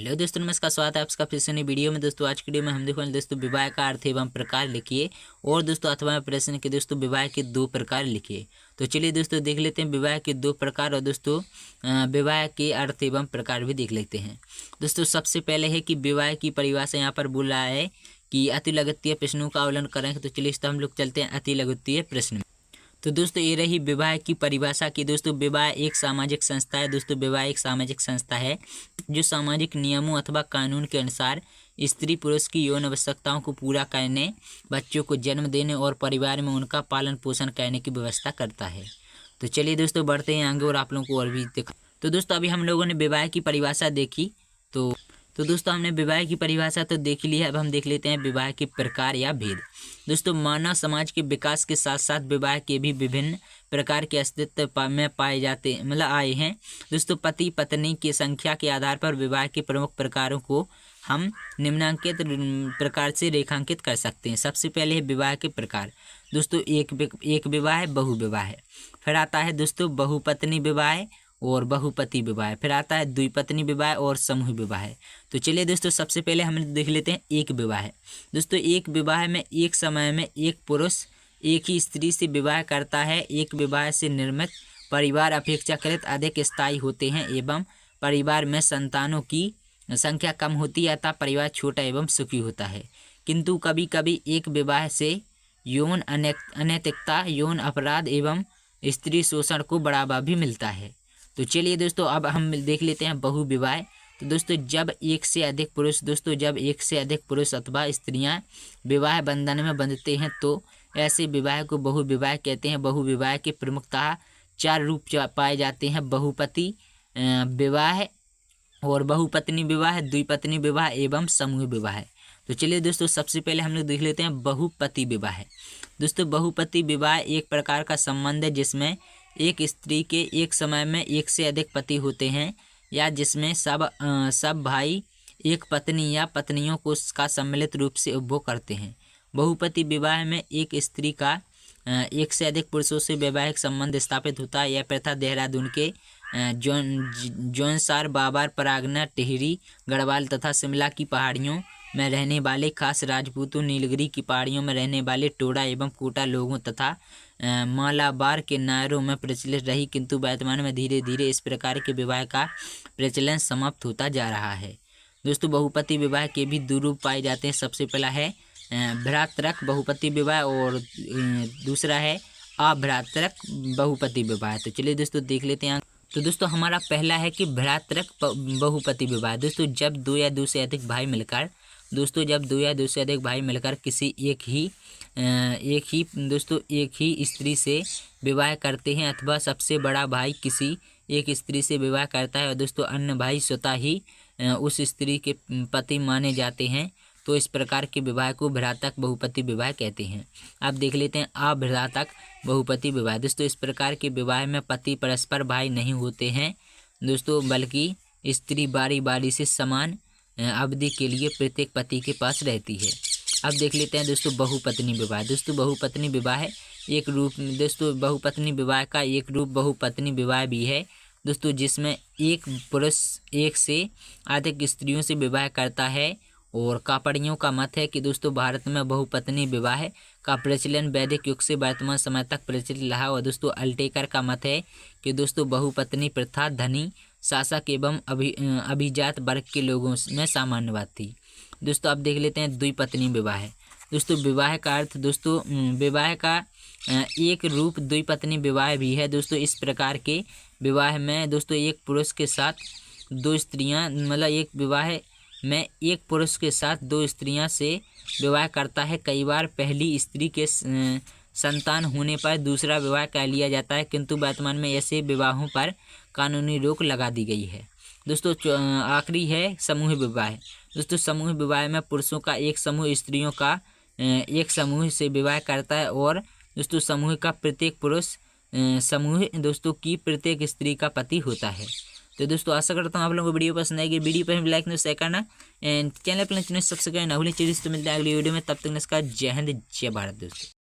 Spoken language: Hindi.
हेलो दोस्तों, नमस्कार। स्वागत है आपका फिर से नई वीडियो में। दोस्तों आज की वीडियो में हम देखने दोस्तों विवाह का अर्थ एवं प्रकार लिखिए। और दोस्तों अथवा प्रश्न के दोस्तों विवाह के दो प्रकार लिखिए। तो चलिए दोस्तों देख लेते हैं विवाह के दो प्रकार और दोस्तों विवाह के अर्थ एवं प्रकार भी देख लेते हैं। दोस्तों सबसे पहले है कि विवाह की परिभाषा यहाँ पर बोल रहा है कि अति लघुत्तीय प्रश्नों का अवलोकन करेंगे। तो चलिए हम लोग चलते हैं अति लघुत्तीय प्रश्न। तो दोस्तों ये रही विवाह की परिभाषा की। दोस्तों विवाह एक सामाजिक संस्था है। दोस्तों विवाह एक सामाजिक संस्था है जो सामाजिक नियमों अथवा कानून के अनुसार स्त्री पुरुष की यौन आवश्यकताओं को पूरा करने, बच्चों को जन्म देने और परिवार में उनका पालन पोषण करने की व्यवस्था करता है। तो चलिए दोस्तों बढ़ते हैं आगे और आप लोगों को और भी देखा। तो दोस्तों अभी हम लोगों ने विवाह की परिभाषा देखी। तो दोस्तों हमने विवाह की परिभाषा तो देख ली है। अब हम देख लेते हैं विवाह के प्रकार या भेद। दोस्तों मानव समाज के विकास के साथ साथ विवाह के भी विभिन्न प्रकार के अस्तित्व में पाए जाते आए हैं। दोस्तों पति पत्नी की संख्या के आधार पर विवाह के प्रमुख प्रकारों को हम निम्नांकित प्रकार से रेखांकित कर सकते हैं। सबसे पहले है विवाह के प्रकार। दोस्तों एक विवाह है, बहु विवाह है। फिर आता है दोस्तों बहुपत्नी विवाह और बहुपति विवाह। फिर आता है द्विपत्नी विवाह और समूह विवाह। तो चलिए दोस्तों सबसे पहले हम देख लेते हैं एक विवाह। दोस्तों एक विवाह में एक समय में एक पुरुष एक ही स्त्री से विवाह करता है। एक विवाह से निर्मित परिवार अपेक्षाकृत अधिक स्थायी होते हैं एवं परिवार में संतानों की संख्या कम होती है, अतः परिवार छोटा एवं सुखी होता है। किंतु कभी कभी एक विवाह से यौन अनैतिकता, यौन अपराध एवं स्त्री शोषण को बढ़ावा भी मिलता है। तो चलिए दोस्तों अब हम देख लेते हैं बहु विवाह। तो दोस्तों जब एक से अधिक पुरुष अथवा स्त्रियां विवाह बंधन में बंधते हैं तो ऐसे विवाह को बहु विवाह कहते हैं। बहु विवाह के प्रमुखतः चार रूप पाए जाते हैं: बहुपति विवाह और बहुपत्नी विवाह, द्विपत्नी विवाह एवं समूह विवाह। तो चलिए दोस्तों सबसे पहले हम लोग देख लेते हैं बहुपति विवाह। दोस्तों बहुपति विवाह एक प्रकार का संबंध है जिसमें एक स्त्री के एक समय में एक से अधिक पति होते हैं, या जिसमें सब भाई एक पत्नी या पत्नियों को का सम्मिलित रूप से उपभोग करते हैं। बहुपति विवाह में एक स्त्री का एक से अधिक पुरुषों से वैवाहिक संबंध स्थापित होता है। यह प्रथा देहरादून के जौनसार, बाबर, परागना, टिहरी, गढ़वाल तथा शिमला की पहाड़ियों में रहने वाले खास राजपूतों, नीलगिरी की पहाड़ियों में रहने वाले टोडा एवं कोटा लोगों तथा मालाबार के नायरों में प्रचलित रही। किंतु वर्तमान में धीरे धीरे इस प्रकार के विवाह का प्रचलन समाप्त होता जा रहा है। दोस्तों बहुपति विवाह के भी दो रूप पाए जाते हैं। सबसे पहला है भ्रातृक बहुपति विवाह और दूसरा है अभ्रातृक बहुपति विवाह। तो चलिए दोस्तों देख लेते हैं। तो दोस्तों हमारा पहला है कि भ्रातृक बहुपति विवाह। दोस्तों जब दो या दो से अधिक भाई मिलकर किसी एक ही स्त्री से विवाह करते हैं, अथवा सबसे बड़ा भाई किसी एक स्त्री से विवाह करता है और दोस्तों अन्य भाई स्वतः ही उस स्त्री के पति माने जाते हैं, तो इस प्रकार के विवाह को भ्रातृक बहुपति विवाह कहते हैं। अब देख लेते हैं अभ्रातृक बहुपति विवाह। दोस्तों इस प्रकार के विवाह में पति परस्पर भाई नहीं होते हैं दोस्तों, बल्कि स्त्री बारी बारी से समान अवधि के लिए प्रत्येक पति के पास रहती है। अब देख लेते हैं दोस्तों बहुपत्नी विवाह। दोस्तों बहुपत्नी विवाह एक रूप बहुपत्नी विवाह का एक रूप बहुपत्नी विवाह भी है दोस्तों, जिसमें एक पुरुष एक से अधिक स्त्रियों से विवाह करता है। और कापड़ियों का मत है कि दोस्तों भारत में बहुपत्नी विवाह का प्रचलन वैदिक युग से वर्तमान समय तक प्रचलित रहा। और दोस्तों अल्टेकर का मत है कि दोस्तों बहुपत्नी प्रथा धनी, शासक एवं अभिजात वर्ग के लोगों में सामान्यवाद थी। दोस्तों अब देख लेते हैं द्विपत्नी विवाह। दोस्तों विवाह का अर्थ विवाह का एक रूप द्विपत्नी विवाह भी है। दोस्तों इस प्रकार के विवाह में दोस्तों एक पुरुष के साथ दो स्त्रियां एक विवाह में एक पुरुष के साथ दो स्त्रियां से विवाह करता है। कई बार पहली स्त्री के संतान होने पर दूसरा विवाह कर लिया जाता है, किंतु वर्तमान में ऐसे विवाहों पर कानूनी रोक लगा दी गई है। दोस्तों आखिरी है समूह विवाह। दोस्तों समूह विवाह में पुरुषों का एक समूह स्त्रियों का एक समूह से विवाह करता है और दोस्तों समूह का प्रत्येक पुरुष समूह दोस्तों की प्रत्येक स्त्री का पति होता है। तो दोस्तों आशा करता हूँ आप लोगों को वीडियो पसंद आएगी। वीडियो पर लाइक और शेयर करना एंड चैनल पर सब्सक्राइब ना भूलें। चलिए तो मिलते हैं अगली वीडियो में, तब तक नमस्कार, जय हिंद, जय भारत दोस्तों।